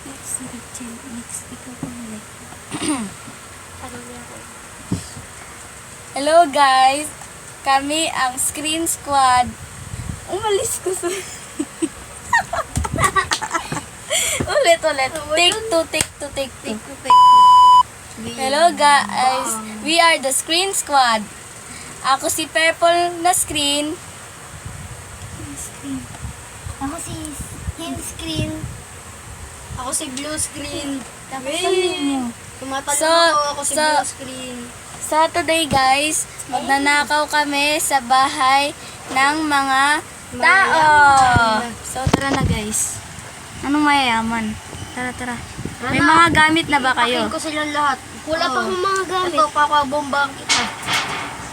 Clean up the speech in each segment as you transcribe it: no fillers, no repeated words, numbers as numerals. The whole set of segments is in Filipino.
Next, ikaw pumili. Hello guys! Kami ang Screen Squad. Umalis ko sa... ulit. Take two. Hello guys! We are the Screen Squad. Ako si Purple na screen. Ako si Him Screen. Ako si Blue Screen. So, ako si Blue Screen. So today guys, magnanakaw kami sa bahay ng mga tao. So tara na guys. Anong mayayaman? Tara. May mga gamit na ba kayo? Akin ko silang lahat. Wala pa akong mga gamit. Ito, papabomba kita.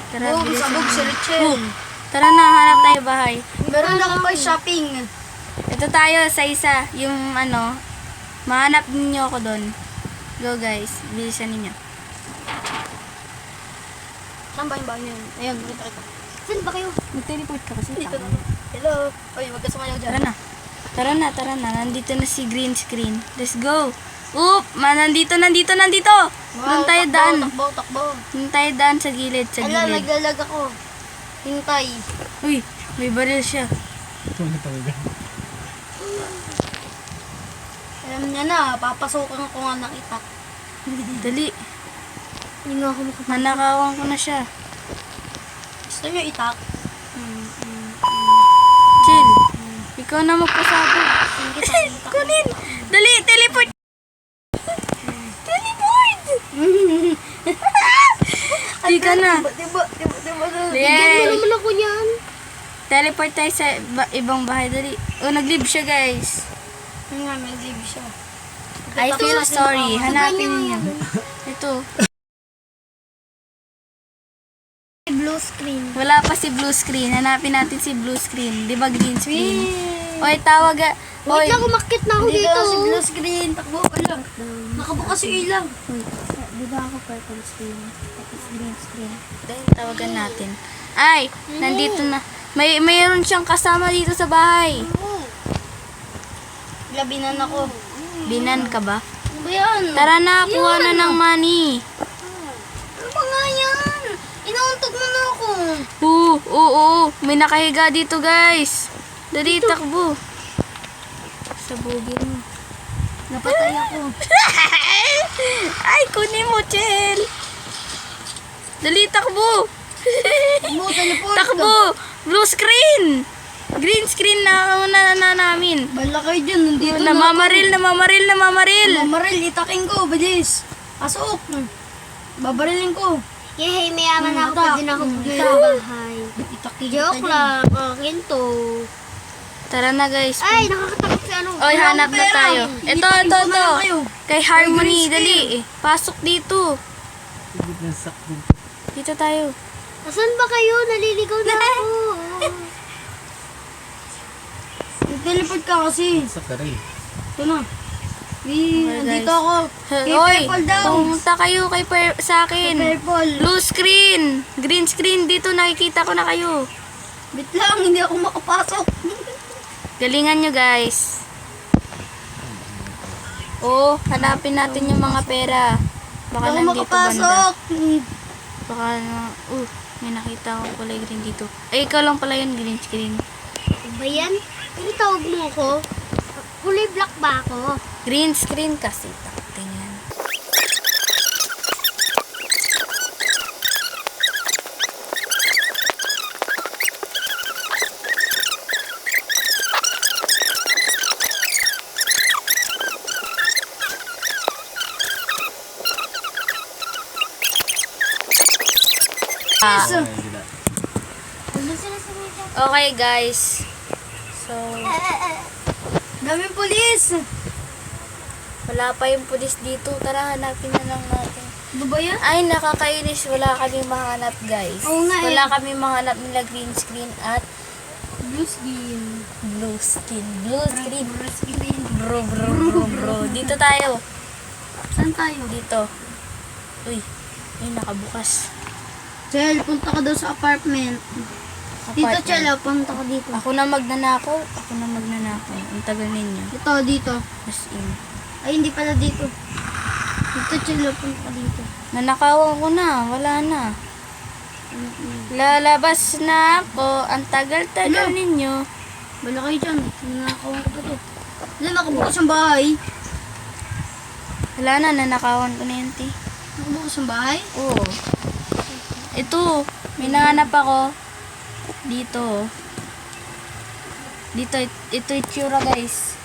Tara, Oh, bilis sabog na. si Richel. Tara na, hanap tayo bahay. Meron ako pa shopping. Ito tayo sa isa, yung ano, mahanap ninyo ako doon. Go guys, bilisan ninyo. Saan ba yung bahay niyo? Ayan, kita. Saan ba kayo? Mag-teleport ka kasi. Dito na. Hello. Oy, wag ka sumayaw dyan. Tara na. Nandito na si green screen. Let's go. Nandito. Doon tayo daan. Takbo. Doon tayo daan sa gilid, Ala, naglalag ako. Hintay. Uy, may baril siya. Alam niya na, papasukan ko nga ng itak. Dali. Hindi nga ako makapag... Nanakawan ko na siya. Gusto niyo itak? Chill. Ikaw na magpasabog. Kunin. Dali, teleport. Di ka na. Diba? Yay. Ano naman ako niyan? Teleport tayo sa ibang bahay. Dali. Nag-leave siya guys. Yun nga, may live siya. I feel sorry. Hanapin niyo. Ito. Blue Screen. Wala pa si blue screen. Hanapin natin si blue screen. Di ba green screen? Oy, tawag. Wait lang, umakit na ako Dito dito. si blue screen. Takbo ka lang. Nakabukas yung ilaw. Di ba ako purple screen? Tapos green screen. Dahil tawagan natin. Ay, nandito na. Mayroon siyang kasama dito sa bahay. Labinan ako. Binan ka ba? Ano ba yan? Tara na, kuha na ng money. Ano ba nga yan? Inauntog mo na ako. Oo. May nakahiga dito, guys. Dali, takbo. Sabugin mo. Napatay ako. Ay, kunin mo, Chel. Dali, takbo. Teleport. Takbo. Blue screen. Green screen na namin. Bala kayo dyan. Nandito na Namamaril. Mamaril, itakin ko. Bilis. Pasok. Babarilin ko. Yay, mayaman ako. Itak. Pwede na ako pumunta sa bahay. Itakin Joke lang. Akin to. Tara na, guys. Ay, nakakatakot si ano. Oy, hanap na pera. tayo. Ito. kayo. Kay Harmony, Ay, green dali. Pasok dito. Dito tayo. Asan ba kayo? Naliligaw na ako. Teleport ka kasi. Ito na. Nandito guys. ako. Kay Oy, Purple daw. pumunta kayo sa akin. Purple. Blue screen. Green screen. Dito nakikita ko na kayo. Bit lang, hindi ako makapasok. Galingan nyo, guys. Hanapin natin yung mga pera. Baka Hindi ako nandito makapasok. banda. Baka may nakita akong kulay green dito. Ay, ikaw lang pala yun, green screen. Ba yan? Ano tawag mo ako? Kulay black ba ako? Green screen kasi. Tingnan. Okay, guys. So, Daming pulis. wala pa yung pulis dito. Tara, hanapin na lang natin. Ano ba yan? Ay, nakakainis. Wala kami mahanap, guys. Oo nga eh. Wala kami mahanap nila green screen at Blue skin. blue screen. Blue screen. Blue skin. Bro. Dito tayo. Saan tayo? Dito. Uy, ay nakabukas. Chel, punta ka daw sa apartment. Dito, Apartment. Chel, punta ka dito. Ako na magnanakaw. Ang tagal ninyo. Dito. As in. Ay, hindi pala dito. Dito, chill. Punta dito. Nanakawan ko na. Wala na. Lalabas na ako. Ang tagal-tagal Ano? ninyo. Wala kayo dyan. Nanakawan ko pa to. Wala, nakabukas ang bahay. Wala na. Nanakawan ko na yun, ti. Nakabukas ang bahay? Oo. Ito. May nanganap ako. Dito. Dito. Ito itsura, guys.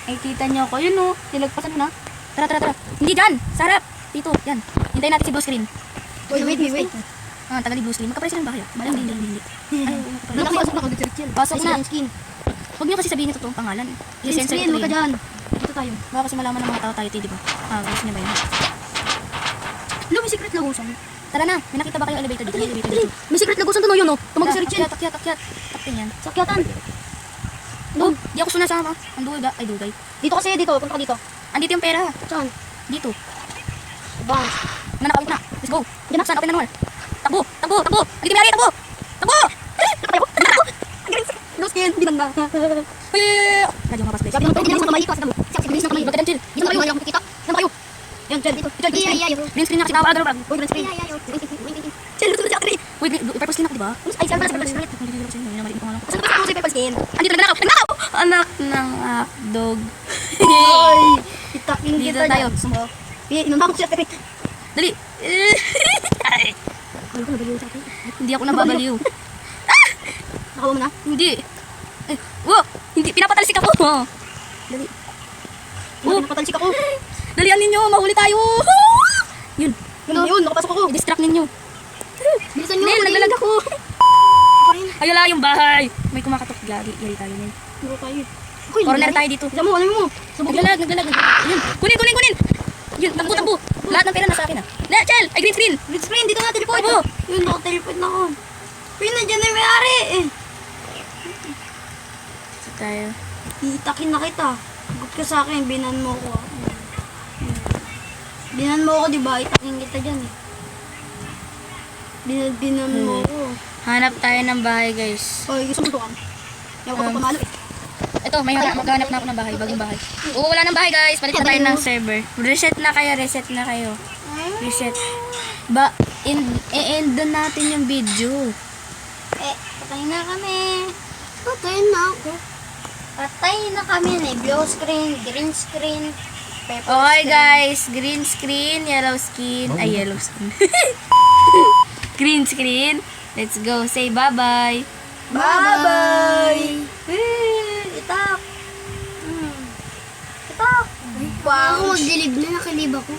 Ay, kita niyo ako. Yun, oh. Nilagpasan mo na. Tara, tara, tara. Hindi dyan. Sa harap. Dito. Yan. Hintayin natin si blue screen. Wait. Ah, tagal ni blue screen. Magkapares sila ng bahay. Malang hindi. Nakapasok na ako dito, chill. Pasok na. Skin. Huwag niyo kasi sabihin ito totoong pangalan. I-censor Skin, ito huwag ka yun. dyan. Dito tayo. Baka kasi malaman ng mga tao tayo, di ba? Ah, gusto niya ba yun? Lo, may secret lagusan. Tara na. May nakita ba kayong elevator dito? May elevator dito. May secret lagusan doon, yun, oh. Tumagay sa Richel. Akyat. Taktin yan. Sakyatan. Oh, di ako sunasama. Ang dugay. Ay, dugay. Dito kasi, dito. Punta ka dito. Andito yung pera. Saan? Dito. Bang. Nanakawin ko na. Let's go. Diyan na. Saan? Open na door. Takbo. Andito may ari. Takbo. Nakatayo. Lo, skin. Bilang na. Ay. Radyo mga pasplace. Sabi naman, hindi naman sa kamay. Kasi naman. Sabi bilis na kamay. Huwag ka dyan, chill. Dito na kayo. Ayaw makikita. Saan kayo? Yan, Jen, dito. Jen, Green screen na kasi tawag. Uy, green screen. Jen, luto na si Akri. Wait, purple screen ako, di ba? Ay, saan pala sa purple screen? Saan pa si purple skin? Andito nagnakaw. Anak ng dog. Ay, itakin Dito kita tayo. dyan. Sumo. Inunta ko si Akri. Dali. Ay, Ay, ko nabaliw sa akin. hindi ako nababaliw. Nakawa mo na? Hindi. Ay, wow, hindi. Pinapatalsik ako. Dali. Oh, napatalsik ako. Dalian ninyo. Mahuli tayo. Yun. Yun, nakapasok ako. I-distract ninyo. Bilisan nyo. Nel, naglalag ako. Ako rin. Ay, wala yung bahay. May kumakatok. Yari tayo, Nel. Dito tayo. Corner tayo dito. Isa mo, ano mo? Naglalag. Yun. Kunin. Yun, takbo. Lahat ng pera nasa akin, ah. Chel! Ay, green screen. Green screen, dito na, teleport. Takbo. Yun, naka-teleport na ako. Yun, nandiyan na yung may-ari. Ito tayo. Itakin na kita. Hugot ka sa akin, binan mo ko. Binan mo ko, di ba? Itakin kita dyan eh. Binan mo ko. Hanap tayo ng bahay, guys. Hoy, gusto mo tukan? Ayaw ko pamalo eh. Ito, maghanap na ako ng bahay. Bagong bahay. Oo, wala ng bahay, guys. Palit na tayo ng server. Reset na kayo. Reset. I-end na natin yung video. Patay na kami. Patay na ako. Patay na kami na blue screen, green screen, purple Okay, screen. guys. Green screen, yellow skin. Ay, yellow skin. Green screen. Let's go. Say bye-bye. Bye-bye! Itak! Itak! Wow! Ako magdilib na, nakilib ako.